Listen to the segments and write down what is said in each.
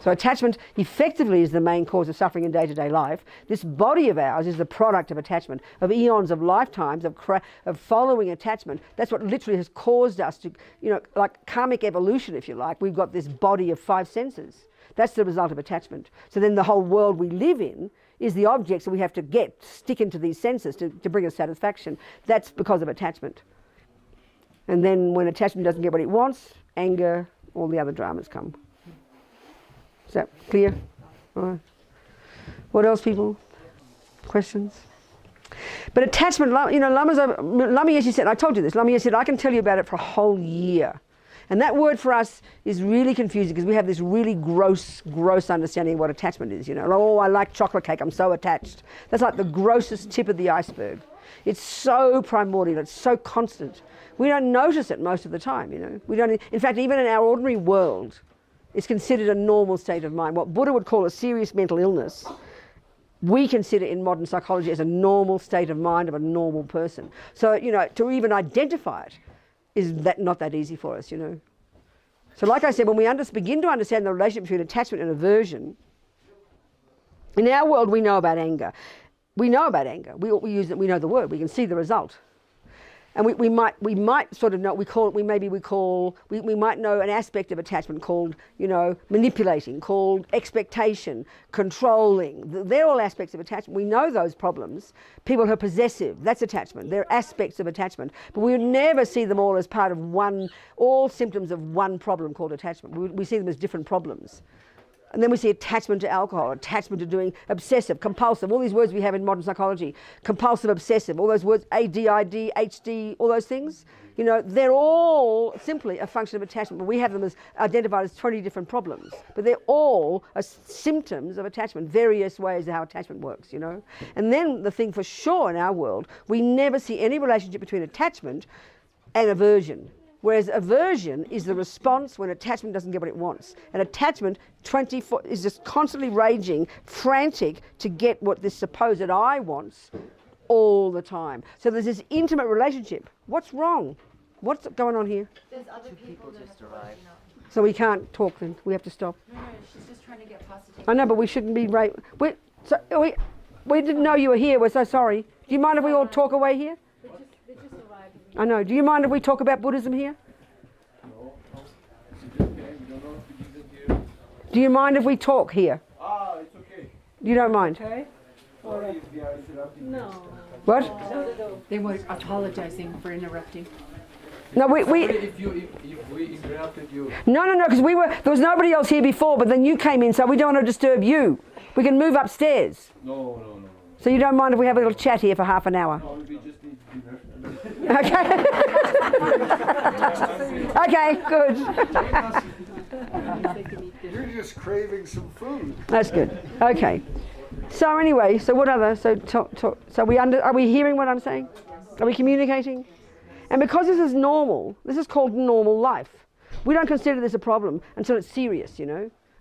So attachment effectively is the main cause of suffering in day-to-day life. This body of ours is the product of attachment, of eons of lifetimes of following attachment. That's what literally has caused us to, like karmic evolution, if you like. We've got this body of 5 senses. That's the result of attachment. So then the whole world we live in is the objects that we have to stick into these senses to bring us satisfaction. That's because of attachment. And then when attachment doesn't get what it wants, anger, all the other dramas come. Is that clear? All right. What else, people? Questions? But attachment, Lama Yeshe said, I told you this, Lama Yeshe said, I can tell you about it for a whole year. And that word for us is really confusing because we have this really gross understanding of what attachment is, Oh, I like chocolate cake, I'm so attached. That's like the grossest tip of the iceberg. It's so primordial, it's so constant. We don't notice it most of the time, We don't, in fact, even in our ordinary world, it's considered a normal state of mind. What Buddha would call a serious mental illness, we consider in modern psychology as a normal state of mind of a normal person. So, to even identify it is not that easy for us, So like I said, when we begin to understand the relationship between attachment and aversion, in our world we know about anger. We know about anger. We use it, we know the word, we can see the result. And we might sort of know, we might know an aspect of attachment called, manipulating, called expectation, controlling. They're all aspects of attachment. We know those problems. People who are possessive, that's attachment. They're aspects of attachment. But we would never see them all as part of all symptoms of one problem called attachment. We see them as different problems. And then we see attachment to alcohol, attachment to doing obsessive, compulsive, all these words we have in modern psychology, compulsive, obsessive, all those words, ADID, HD, all those things, they're all simply a function of attachment. But we have them as identified as 20 different problems. But they're all symptoms of attachment, various ways of how attachment works, And then the thing for sure in our world, we never see any relationship between attachment and aversion. Whereas aversion is the response when attachment doesn't get what it wants. And attachment 24 is just constantly raging, frantic to get what this supposed I wants all the time. So there's this intimate relationship. What's wrong? What's going on here? There's other people just arrived. So we can't talk then. We have to stop. No, she's just trying to get positive. I know, but we shouldn't be we didn't know you were here. We're so sorry. Do you mind if we all talk away here? They just arrived. I know. Do you mind if we talk about Buddhism here? No. It's okay. We don't know if we use it here. Do you mind if we talk here? It's okay. You don't mind? Okay. Sorry if we are interrupting. No. What? They were apologizing for interrupting. No, If we interrupted you. No, because there was nobody else here before, but then you came in, so we don't want to disturb you. We can move upstairs. No. So you don't mind if we have a little chat here for half an hour? No, we just need dinner. Okay. Okay, good. You're just craving some food. That's good. Okay. So anyway, so what other? So are we hearing what I'm saying? Are we communicating? And because this is normal, this is called normal life. We don't consider this a problem until it's serious,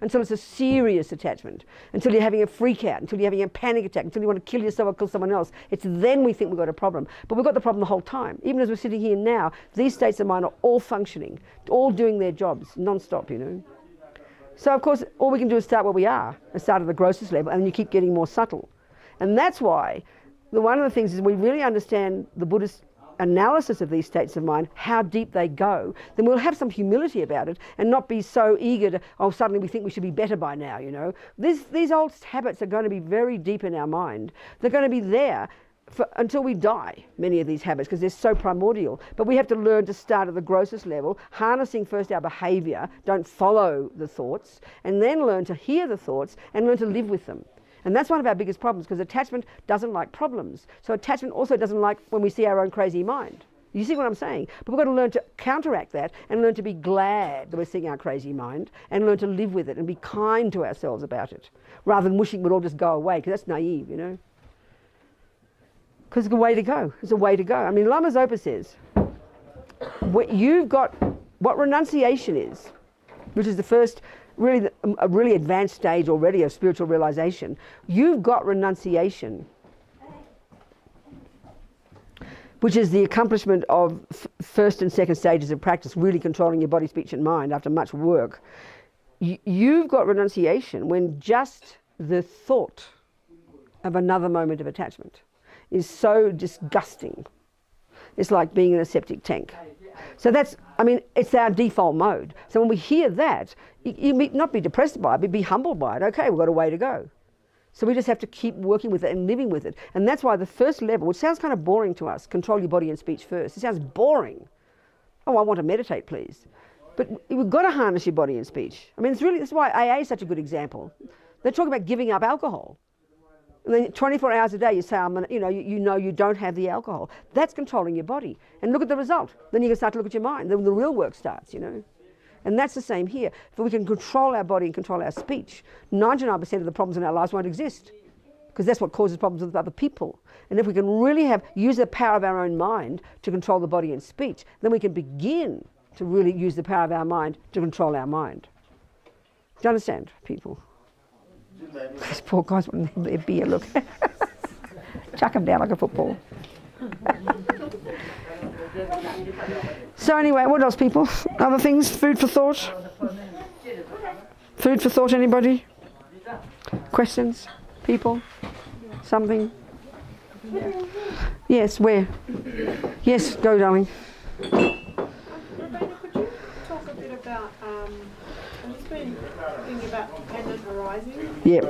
until it's a serious attachment, until you're having a freak out, until you're having a panic attack, until you want to kill yourself or kill someone else. It's then we think we've got a problem. But we've got the problem the whole time. Even as we're sitting here now, these states of mind are all functioning, all doing their jobs non-stop, So of course, all we can do is start where we are, and start at the grossest level, and then you keep getting more subtle. And that's why one of the things is we really understand the Buddhist analysis of these states of mind, how deep they go, then we'll have some humility about it and not be so eager to, suddenly we think we should be better by now, These old habits are going to be very deep in our mind. They're going to be there until we die, many of these habits, because they're so primordial. But we have to learn to start at the grossest level, harnessing first our behaviour, don't follow the thoughts, and then learn to hear the thoughts and learn to live with them. And that's one of our biggest problems, because attachment doesn't like problems. So attachment also doesn't like when we see our own crazy mind. You see what I'm saying? But we've got to learn to counteract that and learn to be glad that we're seeing our crazy mind and learn to live with it and be kind to ourselves about it, rather than wishing it would all just go away, because that's naive, Because it's a way to go. It's a way to go. I mean, Lama Zopa says, you've got what renunciation is, which is the first a really advanced stage already of spiritual realization. You've got renunciation, which is the accomplishment of first and second stages of practice, really controlling your body, speech and mind after much work. you've got renunciation when just the thought of another moment of attachment is so disgusting. It's like being in a septic tank. So that's, I mean, it's our default mode. So when we hear that, you may not be depressed by it, but be humbled by it. Okay, we've got a way to go. So we just have to keep working with it and living with it. And that's why the first level, which sounds kind of boring to us, control your body and speech first. It sounds boring. Oh, I want to meditate, please. But we've got to harness your body and speech. I mean, that's why AA is such a good example. They talk about giving up alcohol. And then 24 hours a day you say, you know you don't have the alcohol. That's controlling your body. And look at the result. Then you can start to look at your mind. Then the real work starts, you know. And that's the same here. If we can control our body and control our speech, 99% of the problems in our lives won't exist. Because that's what causes problems with other people. And if we can really use the power of our own mind to control the body and speech, then we can begin to really use the power of our mind to control our mind. Do you understand, people? These poor guys wouldn't have their beer, look. Chuck them down like a football. So anyway, what else, people? Other things? Food for thought? Food for thought, anybody? Questions? People? Something? Yes, where? Yes, go, darling. Robina, could you talk a bit about, I've just been thinking about dependent arising. Yep.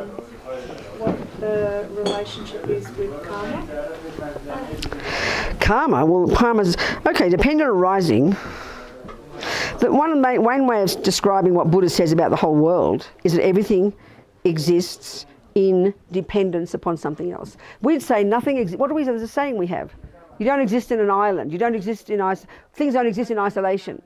What the relationship is with karma. Karma? Well, karma's... Okay, dependent arising. One way of describing what Buddha says about the whole world is that everything exists in dependence upon something else. We'd say nothing exists. What is the saying we have? You don't exist in an island. You don't exist in things don't exist in isolation.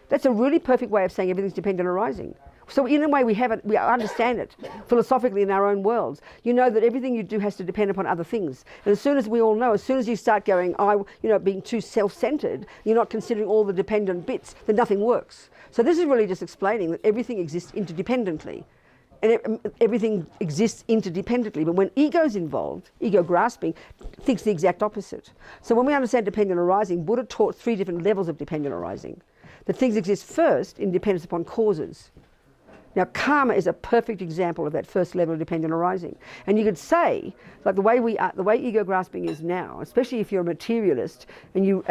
That's a really perfect way of saying everything's dependent arising. So in a way we understand it philosophically in our own worlds. You know that everything you do has to depend upon other things. And as soon as we all know, as soon as you start going, being too self-centered, you're not considering all the dependent bits, then nothing works. So this is really just explaining that everything exists interdependently. And everything exists interdependently. But when ego's involved, ego grasping, thinks the exact opposite. So when we understand dependent arising, Buddha taught 3 different levels of dependent arising. That things exist first in dependence upon causes. Now, karma is a perfect example of that first level of dependent arising. And you could say, like the way ego grasping is now, especially if you're a materialist and you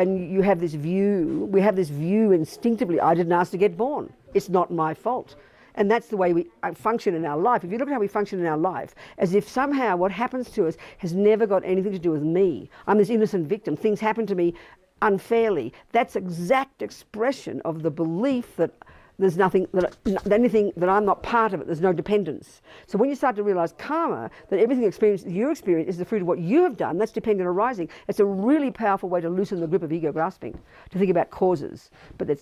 have this view, we have this view instinctively, I didn't ask to get born. It's not my fault. And that's the way we function in our life. If you look at how we function in our life, as if somehow what happens to us has never got anything to do with me. I'm this innocent victim. Things happen to me unfairly. That's exact expression of the belief that there's anything that I'm not part of it. There's no dependence. So when you start to realize karma, that everything you experience is the fruit of what you have done, that's dependent arising. It's a really powerful way to loosen the grip of ego grasping, to think about causes. But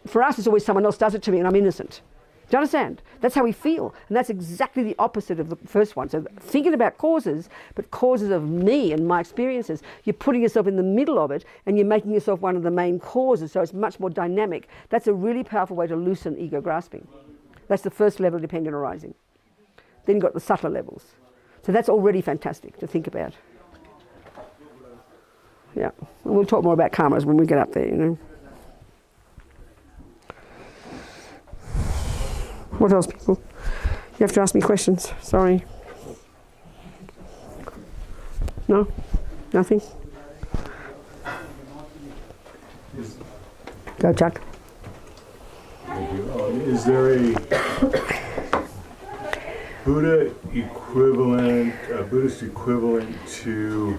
for us, it's always someone else does it to me and I'm innocent. Do you understand? That's how we feel. And that's exactly the opposite of the first one. So thinking about causes, but causes of me and my experiences, you're putting yourself in the middle of it and you're making yourself one of the main causes. So it's much more dynamic. That's a really powerful way to loosen ego grasping. That's the first level of dependent arising. Then you've got the subtler levels. So that's already fantastic to think about. Yeah. And we'll talk more about karmas when we get up there, you know. What else, people? You have to ask me questions. Sorry. No? Nothing? Go, Chuck. Thank you. Is there a Buddhist equivalent to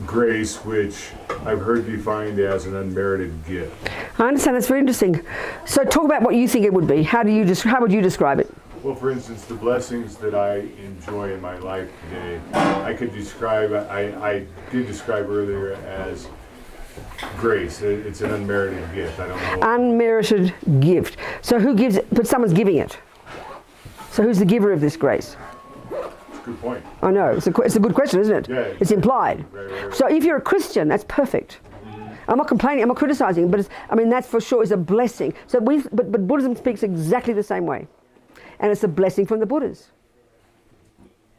grace, which I've heard defined as an unmerited gift? I understand. That's very interesting. So talk about what you think it would be. How would you describe it? Well, for instance, the blessings that I enjoy in my life today, I did describe earlier as grace. It's an unmerited gift. I don't know. Unmerited gift. So who gives it? But someone's giving it. So who's the giver of this grace? That's a good point. I know. It's a good question, isn't it? Yeah. It's implied. Right. So if you're a Christian, that's perfect. I'm not complaining, I'm not criticizing, but that for sure is a blessing. So but Buddhism speaks exactly the same way. And it's a blessing from the Buddhas.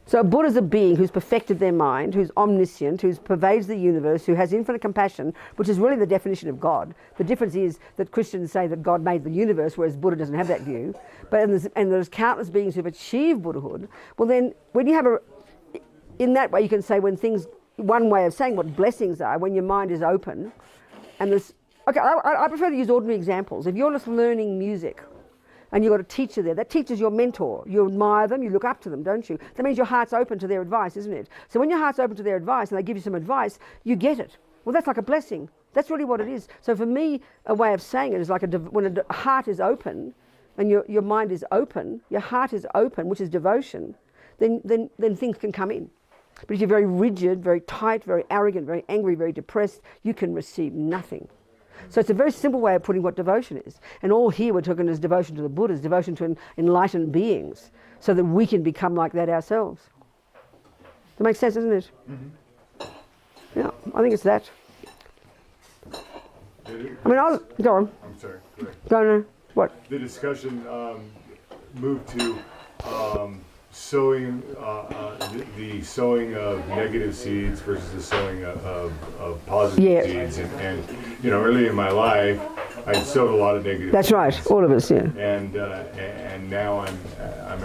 So Buddha's a being who's perfected their mind, who's omniscient, who pervades the universe, who has infinite compassion, which is really the definition of God. The difference is that Christians say that God made the universe, whereas Buddha doesn't have that view. But there's countless beings who've achieved Buddhahood. Well then, when you have in that way you can say one way of saying what blessings are, when your mind is open, and there's, okay, I prefer to use ordinary examples. If you're just learning music, and you've got a teacher there. That teacher's your mentor. You admire them, you look up to them, don't you? That means your heart's open to their advice, isn't it? So when your heart's open to their advice and they give you some advice, you get it. Well, that's like a blessing. That's really what it is. So for me, a way of saying it is like when a heart is open and your mind is open, your heart is open, which is devotion, then things can come in. But if you're very rigid, very tight, very arrogant, very angry, very depressed, you can receive nothing. So it's a very simple way of putting what devotion is. And all here we're talking is devotion to the Buddhas, devotion to enlightened beings, so that we can become like that ourselves. That makes sense, doesn't it? Mm-hmm. Yeah, I think it's that. I mean, go on. I'm sorry. Go ahead. Go on. What? The discussion moved to sowing, the sowing of negative seeds versus the sowing of positive seeds. And early in my life, I sowed a lot of negative That's seeds. right, all of us, yeah. And now I'm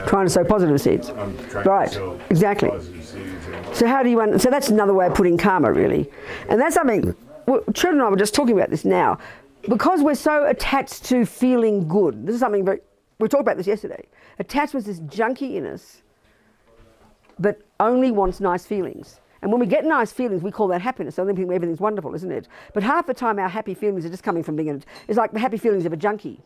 trying to sow positive seeds. I'm trying to sow exactly. positive seeds. So how do you, so that's another way of putting karma, really. And that's something, Trud and I were just talking about this now. Because we're so attached to feeling good, this is something we talked about this yesterday. Attachment's this junkie in us that only wants nice feelings. And when we get nice feelings, we call that happiness. So then we think everything's wonderful, isn't it? But half the time our happy feelings are just coming from being, it's like the happy feelings of a junkie,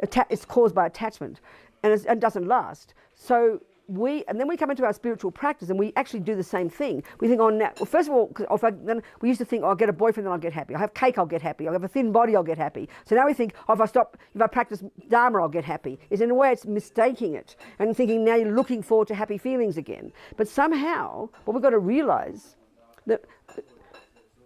It's caused by attachment and it doesn't last. So and then we come into our spiritual practice and we actually do the same thing. We think, first of all, then we used to think, I'll get a boyfriend, then I'll get happy. I'll have cake, I'll get happy. I'll have a thin body, I'll get happy. So now we think, if I practice Dharma, I'll get happy. In a way, it's mistaking it and thinking now you're looking forward to happy feelings again. But somehow, what we've got to realize that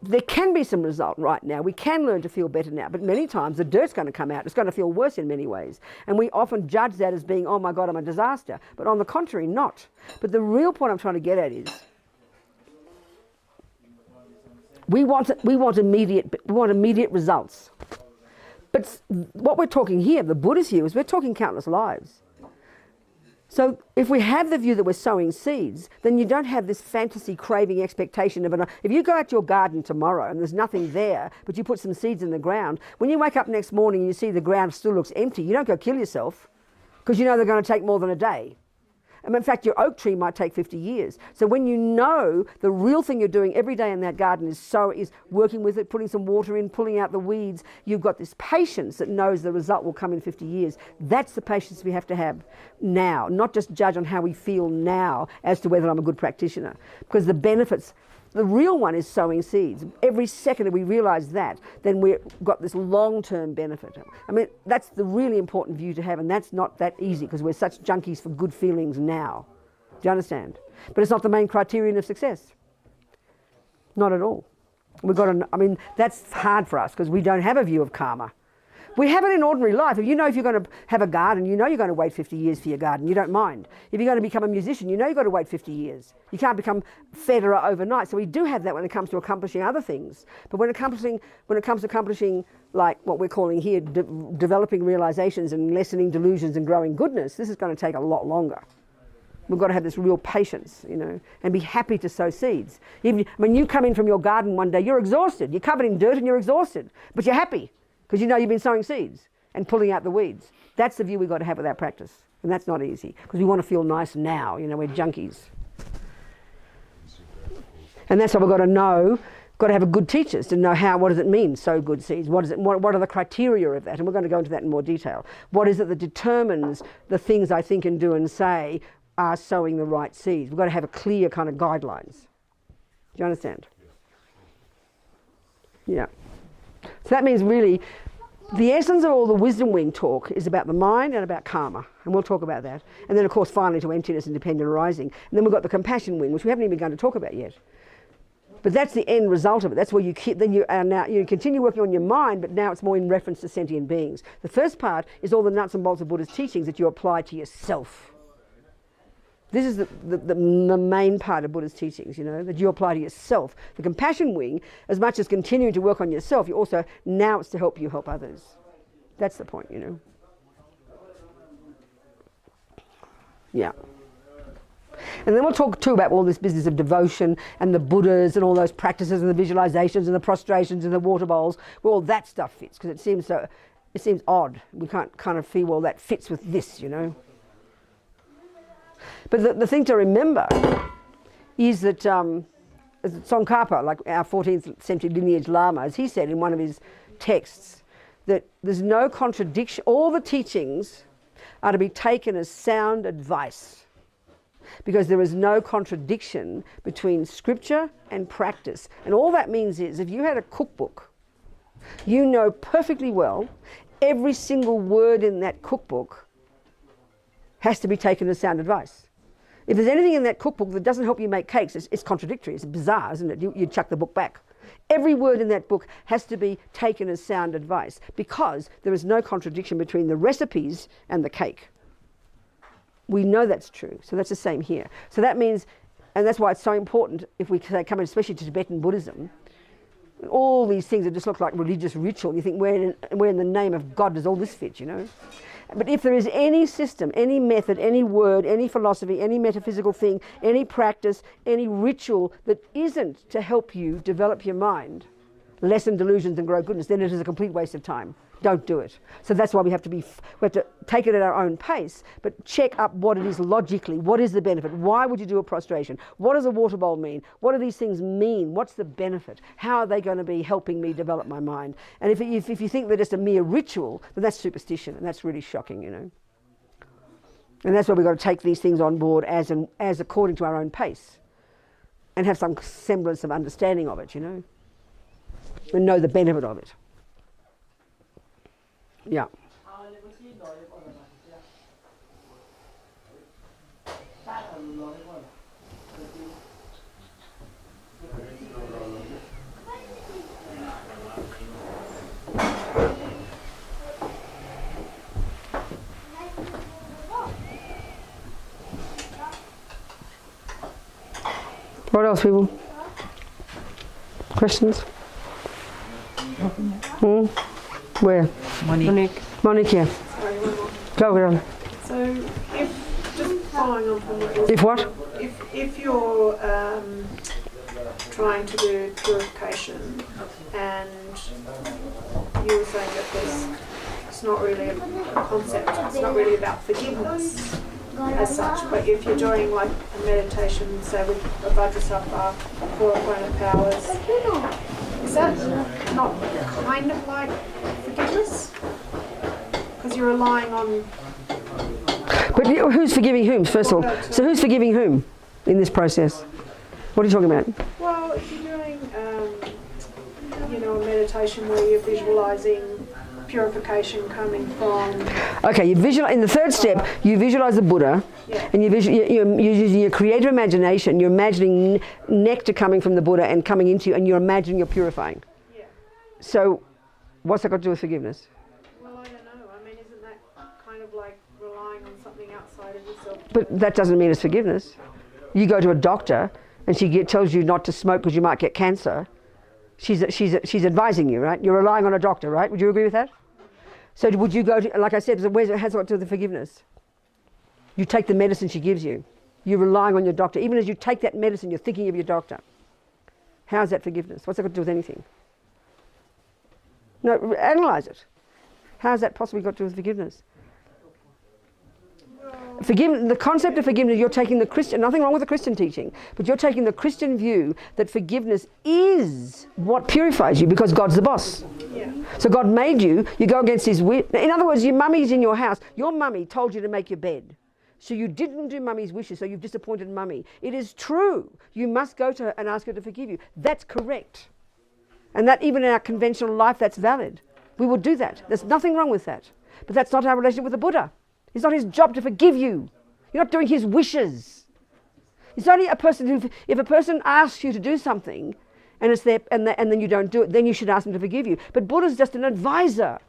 there can be some result right now. We can learn to feel better now, but many times the dirt's going to come out. It's going to feel worse in many ways. And we often judge that as being, oh my God, I'm a disaster. But on the contrary, not. But the real point I'm trying to get at is, we want immediate results. But what we're talking here, the Buddhist view, is we're talking countless lives. So if we have the view that we're sowing seeds, then you don't have this fantasy craving expectation of if you go out to your garden tomorrow and there's nothing there, but you put some seeds in the ground, when you wake up next morning and you see the ground still looks empty, you don't go kill yourself because you know they're going to take more than a day. And in fact, your oak tree might take 50 years. So when you know the real thing you're doing every day in that garden is working with it, putting some water in, pulling out the weeds, you've got this patience that knows the result will come in 50 years. That's the patience we have to have now, not just judge on how we feel now as to whether I'm a good practitioner. Because the benefits, the real one is sowing seeds. Every second that we realise that, then we've got this long-term benefit. I mean, that's the really important view to have, and that's not that easy because we're such junkies for good feelings now. Do you understand? But it's not the main criterion of success. Not at all. That's hard for us because we don't have a view of karma. We have it in ordinary life. If you're going to have a garden, you're going to wait 50 years for your garden. You don't mind. If you're going to become a musician, you've got to wait 50 years. You can't become Federer overnight. So we do have that when it comes to accomplishing other things. But when it comes to accomplishing like what we're calling here, developing realizations and lessening delusions and growing goodness, this is going to take a lot longer. We've got to have this real patience, and be happy to sow seeds. When you come in from your garden one day, you're exhausted. You're covered in dirt and you're exhausted. But you're happy. Because you've been sowing seeds and pulling out the weeds. That's the view we've got to have with our practice. And that's not easy. Because we want to feel nice now. We're junkies. And that's what we've got to know. Got to have a good teachers to know what does it mean, sow good seeds? What are the criteria of that? And we're going to go into that in more detail. What is it that determines the things I think and do and say are sowing the right seeds? We've got to have a clear kind of guidelines. Do you understand? Yeah. So that means really, the essence of all the wisdom wing talk is about the mind and about karma, and we'll talk about that. And then, of course, finally to emptiness and dependent arising. And then we've got the compassion wing, which we haven't even begun to talk about yet. But that's the end result of it. That's where you continue working on your mind, but now it's more in reference to sentient beings. The first part is all the nuts and bolts of Buddha's teachings that you apply to yourself. This is the main part of Buddha's teachings, you know, that you apply to yourself. The compassion wing, as much as continuing to work on yourself, you also, now it's to help you help others. That's the point, you know. Yeah. And then we'll talk too about all this business of devotion and the Buddhas and all those practices and the visualizations and the prostrations and the water bowls, where all that stuff fits, because it seems odd. We can't kind of feel, well, that fits with this, you know. But the thing to remember is that Tsongkhapa, like our 14th century lineage Lama, as he said in one of his texts, that there's no contradiction. All the teachings are to be taken as sound advice, because there is no contradiction between scripture and practice. And all that means is, if you had a cookbook, you know perfectly well every single word in that cookbook has to be taken as sound advice. If there's anything in that cookbook that doesn't help you make cakes, it's contradictory. It's bizarre, isn't it? You chuck the book back. Every word in that book has to be taken as sound advice, because there is no contradiction between the recipes and the cake. We know that's true, so that's the same here. So that means, and that's why it's so important, if we come in, especially to Tibetan Buddhism, all these things that just look like religious ritual, you think, where in the name of God does all this fit, you know? But if there is any system, any method, any word, any philosophy, any metaphysical thing, any practice, any ritual that isn't to help you develop your mind, lessen delusions and grow goodness, then it is a complete waste of time. Don't do it. So that's why we have to take it at our own pace, but check up what it is logically. What is the benefit? Why would you do a prostration? What does a water bowl mean? What do these things mean? What's the benefit? How are they going to be helping me develop my mind? And if you think they're just a mere ritual, then that's superstition, and that's really shocking, you know. And that's why we've got to take these things on board as according to our own pace, and have some semblance of understanding of it, you know, and know the benefit of it. Yeah. What else, people? Questions? Where? Monique, yeah. Sorry, one more. Go. So, if, just following on from what you If what? If you're trying to do purification, and you were saying that it's not really a concept, it's not really about forgiveness as such, but if you're doing like a meditation, say with a Vajrasattva, 4 opponent powers, is that not kind of like forgiveness? Because you're relying on... But who's forgiving whom, first of all? So who's forgiving whom in this process? What are you talking about? Well, if you're doing, a meditation where you're visualising purification coming from... Okay, you visualize, in the third step, you visualize the Buddha, Yeah. and you're using your creative imagination. You're imagining nectar coming from the Buddha and coming into you, and you're imagining you're purifying. Yeah. So, what's that got to do with forgiveness? Well, I don't know. I mean, isn't that kind of like relying on something outside of yourself? But that doesn't mean it's forgiveness. You go to a doctor, and she tells you not to smoke because you might get cancer. She's advising you, right? You're relying on a doctor, right? Would you agree with that? So would you go to, like I said, where's it has got to do with the forgiveness? You take the medicine she gives you. You're relying on your doctor. Even as you take that medicine, you're thinking of your doctor. How's that forgiveness? What's that got to do with anything? No, analyse it. How's that possibly got to do with forgiveness? The concept of forgiveness, you're taking the Christian, nothing wrong with the Christian teaching, but you're taking the Christian view that forgiveness is what purifies you, because God's the boss. Yeah. So God made you, you go against his will. In other words, your mummy's in your house. Your mummy told you to make your bed. So you didn't do mummy's wishes, so you've disappointed mummy. It is true. You must go to her and ask her to forgive you. That's correct. And that even in our conventional life, that's valid. We will do that. There's nothing wrong with that. But that's not our relationship with the Buddha. It's not his job to forgive you. You're not doing his wishes. It's only a person who, if a person asks you to do something, and it's there, and then you don't do it, then you should ask them to forgive you. But Buddha's just an advisor.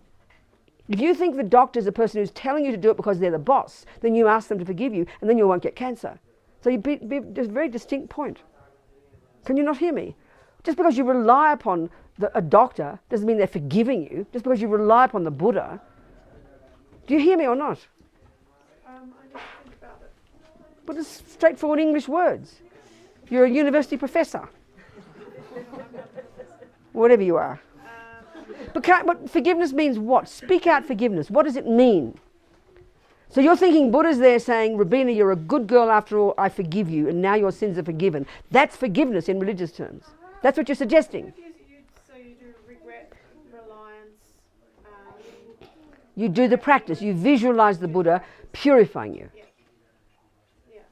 If you think the doctor's a person who's telling you to do it because they're the boss, then you ask them to forgive you, and then you won't get cancer. So there's a very distinct point. Can you not hear me? Just because you rely upon a doctor doesn't mean they're forgiving you. Just because you rely upon the Buddha. Do you hear me or not? I need to think about it. But it's straightforward English words. You're a university professor. Whatever you are. But forgiveness means what? Speak out forgiveness. What does it mean? So you're thinking Buddha's there saying, Robina, you're a good girl after all, I forgive you, and now your sins are forgiven. That's forgiveness in religious terms. That's what you're suggesting. So you do regret, reliance. You do the practice. You visualize the Buddha purifying you. Yeah.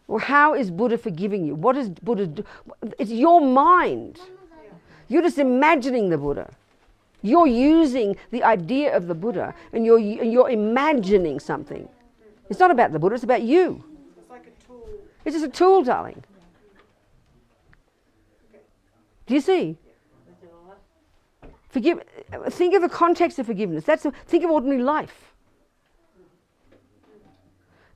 Well, how is Buddha forgiving you? What does Buddha do? It's your mind. You're just imagining the Buddha. You're using the idea of the Buddha and you're imagining something. It's not about the Buddha, it's about you. It's like a tool. It's just a tool, darling. Do you see? Think of the context of forgiveness. Think of ordinary life.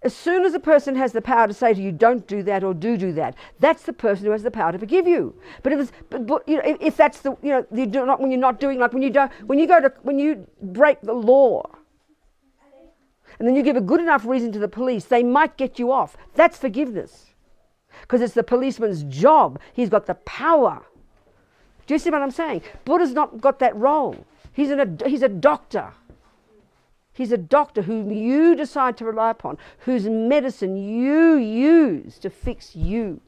As soon as a person has the power to say to you, don't do that or do that, that's the person who has the power to forgive you. But if that's the, when you're not doing, like when you break the law, and then you give a good enough reason to the police, they might get you off. That's forgiveness. Because it's the policeman's job. He's got the power. Do you see what I'm saying? Buddha's not got that role. He's a doctor. He's a doctor whom you decide to rely upon, whose medicine you use to fix you.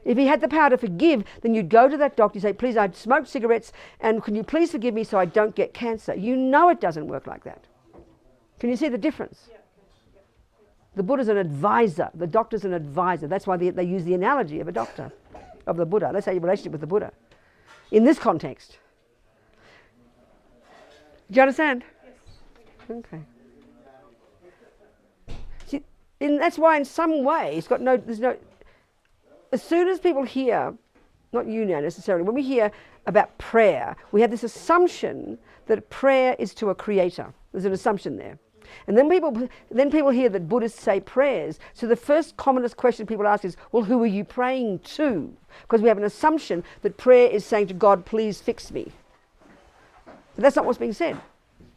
If he had the power to forgive, then you'd go to that doctor and say, please, I smoke cigarettes and can you please forgive me so I don't get cancer? You know it doesn't work like that. Can you see the difference? The Buddha's an advisor. The doctor's an advisor. That's why they use the analogy of a doctor, of the Buddha. That's how your relationship with the Buddha. In this context. Do you understand? Okay. See, and that's why in some way as soon as people hear, not you now necessarily, when we hear about prayer, we have this assumption that prayer is to a creator. There's an assumption there. And then people hear that Buddhists say prayers. So the first commonest question people ask is, well, who are you praying to? Because we have an assumption that prayer is saying to God, please fix me. But that's not what's being said.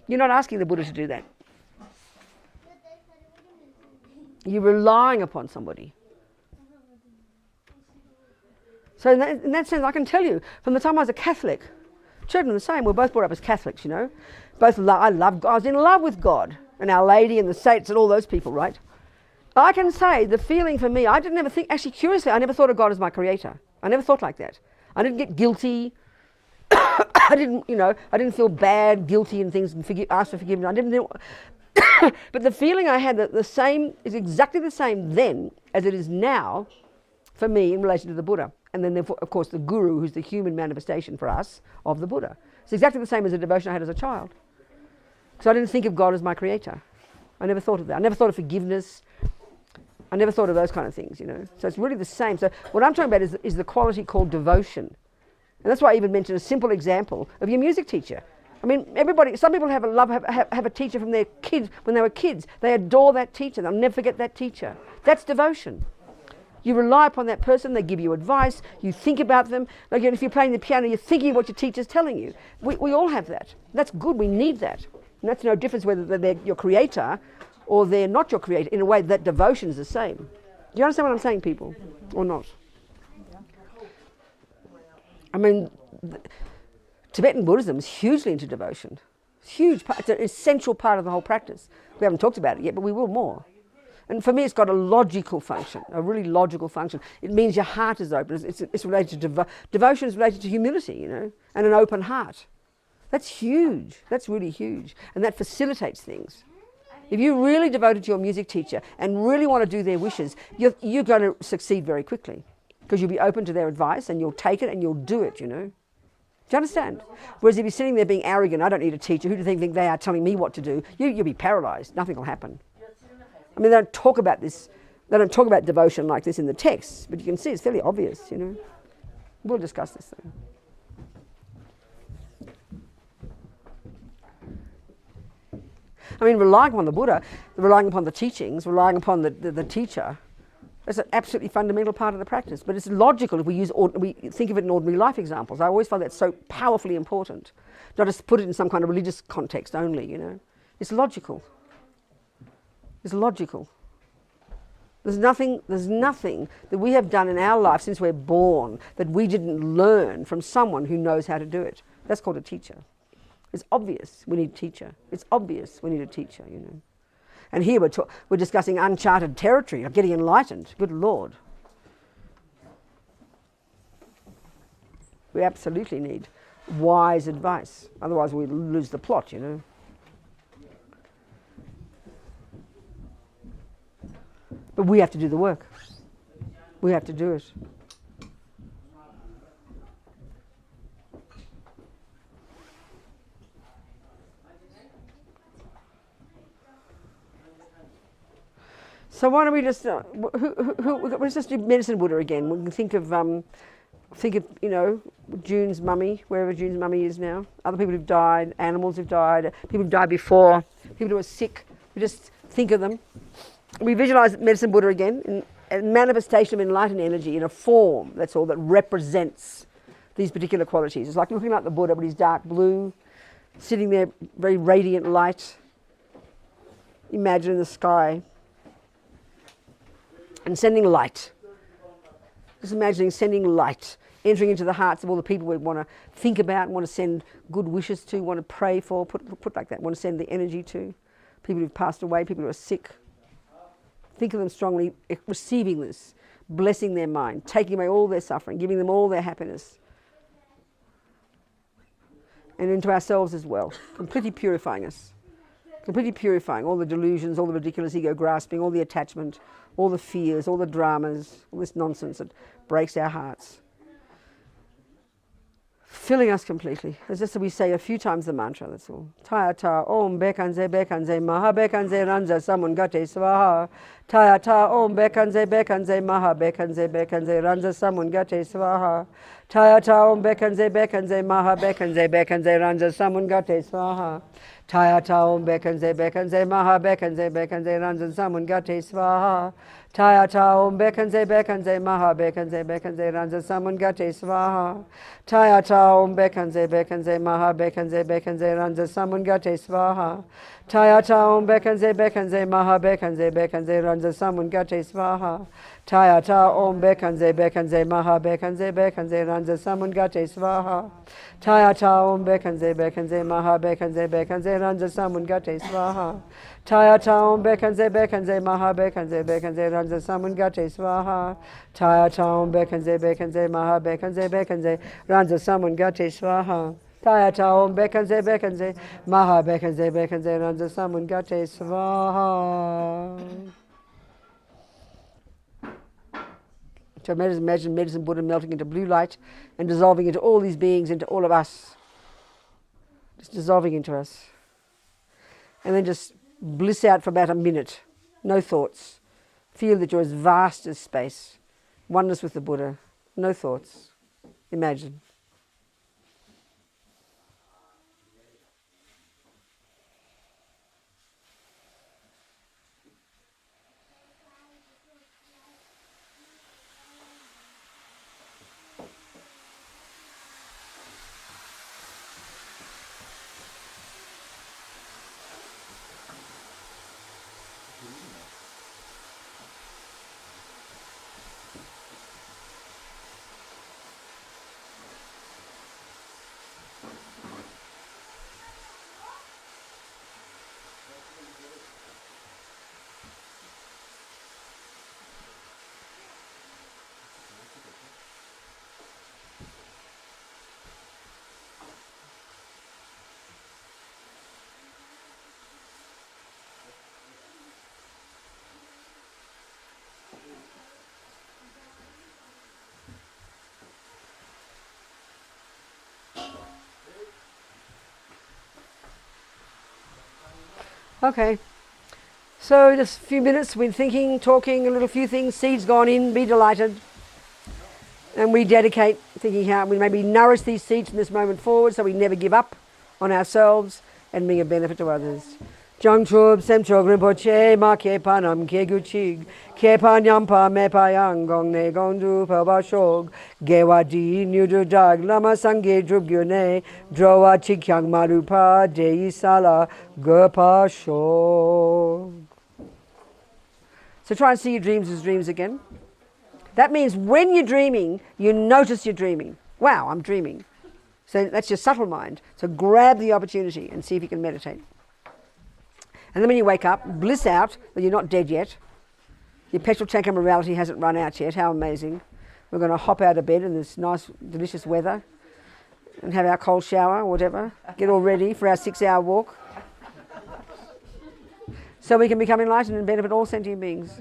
You're not asking the Buddha to do that. You're relying upon somebody. So in that sense, I can tell you, from the time I was a Catholic, children are the same, we're both brought up as Catholics, I was in love with God and Our Lady and the saints and all those people, right? I can say the feeling for me, actually curiously, I never thought of God as my creator. I never thought like that. I didn't get guilty. I didn't feel bad, guilty and things, and ask for forgiveness. I didn't. But the feeling I had is exactly the same then as it is now for me in relation to the Buddha. And then, of course, the Guru, who's the human manifestation for us of the Buddha. It's exactly the same as the devotion I had as a child. So I didn't think of God as my creator. I never thought of that. I never thought of forgiveness. I never thought of those kind of things, So it's really the same. So what I'm talking about is the quality called devotion. And that's why I even mentioned a simple example of your music teacher. I mean, some people have a teacher from their kids, when they were kids. They adore that teacher. They'll never forget that teacher. That's devotion. You rely upon that person, they give you advice, you think about them. Like if you're playing the piano, you're thinking of what your teacher's telling you. We all have that. That's good, we need that. And that's no difference whether they're your creator or they're not your creator. In a way, that devotion is the same. Do you understand what I'm saying, people? Or not? I mean, Tibetan Buddhism is hugely into devotion. It's an essential part of the whole practice. We haven't talked about it yet, but we will more. And for me, it's got a logical function, a really logical function. It means your heart is open. It's related to devotion is related to humility, and an open heart. That's huge. That's really huge. And that facilitates things. If you're really devoted to your music teacher and really want to do their wishes, you're going to succeed very quickly because you'll be open to their advice and you'll take it and you'll do it, Do you understand? Whereas if you're sitting there being arrogant, I don't need a teacher, who do they think they are telling me what to do? You'll be paralyzed. Nothing will happen. I mean, they don't talk about this. They don't talk about devotion like this in the text, but you can see it's fairly obvious, We'll discuss this thing. I mean, relying upon the Buddha, relying upon the teachings, relying upon the teacher, That's an absolutely fundamental part of the practice. But it's logical if we we think of it in ordinary life examples. I always find that so powerfully important. Not just put it in some kind of religious context only, you know. It's logical. It's logical. There's nothing that we have done in our life since we're born that we didn't learn from someone who knows how to do it. That's called a teacher. It's obvious we need a teacher. It's obvious we need a teacher, you know. And here we're discussing uncharted territory of getting enlightened. Good Lord. We absolutely need wise advice. Otherwise we lose the plot, you know. But we have to do the work. We have to do it. So why don't we just let's just do Medicine Buddha again. We can think of you know, June's mummy, wherever June's mummy is now. Other people who've died, animals who've died, people who've died before, people who are sick. We just think of them. We visualize Medicine Buddha again in a manifestation of enlightened energy in a form, that's all, that represents these particular qualities. It's like looking like the Buddha, but he's dark blue, sitting there, very radiant light. Imagine in the sky. And sending light. Just imagining sending light, entering into the hearts of all the people we want to think about, want to send good wishes to, want to pray for, put like that, want to send the energy to. People who've passed away, people who are sick. Think of them strongly, receiving this, blessing their mind, taking away all their suffering, giving them all their happiness. And into ourselves as well, completely purifying us. Completely purifying all the delusions, all the ridiculous ego grasping, all the attachment, all the fears, all the dramas, all this nonsense that breaks our hearts. Filling us completely. It's just that we say a few times the mantra, that's all. Tayata om bekanze maha bekanze ranza samungate swaha. Tayata om bekanze maha bekanze ranza samungate swaha. Tayata om bekanze maha bekanze ranza samungate swaha. Tayata om bekanze maha bekanze ranza samungate swaha. Tayata om bekanze maha bekanze ranza samungate swaha. Tayata om bekanze maha bekanze ranza samungate swaha. Tayata om bekanze maha bekanze ranza samungate swaha. Tayata om bekanze maha bekanze ranza samungate swaha. Tayata om bekanze maha bekanze ranza samungate swaha. Tayata om bekanze maha bekanze ranza samungate swaha. Tayata om bekanze maha bekanze ranza samungate swaha. Tayata om bekanze maha bekanze ranza samungate swaha. So imagine Medicine Buddha melting into blue light and dissolving into all these beings, into all of us. Just dissolving into us. And then just bliss out for about a minute. No thoughts. Feel that you're as vast as space. Oneness with the Buddha. No thoughts. Imagine. Okay, so just a few minutes, we're thinking, talking, a little few things, seeds gone in, be delighted. And we dedicate thinking how we maybe nourish these seeds from this moment forward so we never give up on ourselves and being a benefit to others. Jangchub semchog rinpoche ma ke panam ke guchig ke panyampa me payang gong ne gongdu paba shog gewa di nyudu dag lama sange drub gyune drowa chikyang marupa de sala gurpa shog. So try and see your dreams as dreams again. That means when you're dreaming, you notice you're dreaming. Wow, I'm dreaming. So that's your subtle mind. So grab the opportunity and see if you can meditate. And then when you wake up, bliss out that you're not dead yet. Your petrol tank of morality hasn't run out yet. How amazing. We're going to hop out of bed in this nice, delicious weather and have our cold shower or whatever. Get all ready for our 6-hour walk. So we can become enlightened and benefit all sentient beings.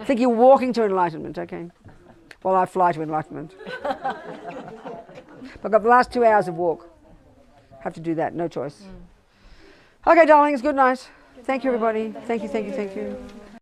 Think you're walking to enlightenment, okay? While I fly to enlightenment. I've got the last 2 hours of walk. Have to do that, no choice. Okay, darlings, good night. Thank you, everybody. Thank you, thank you, thank you.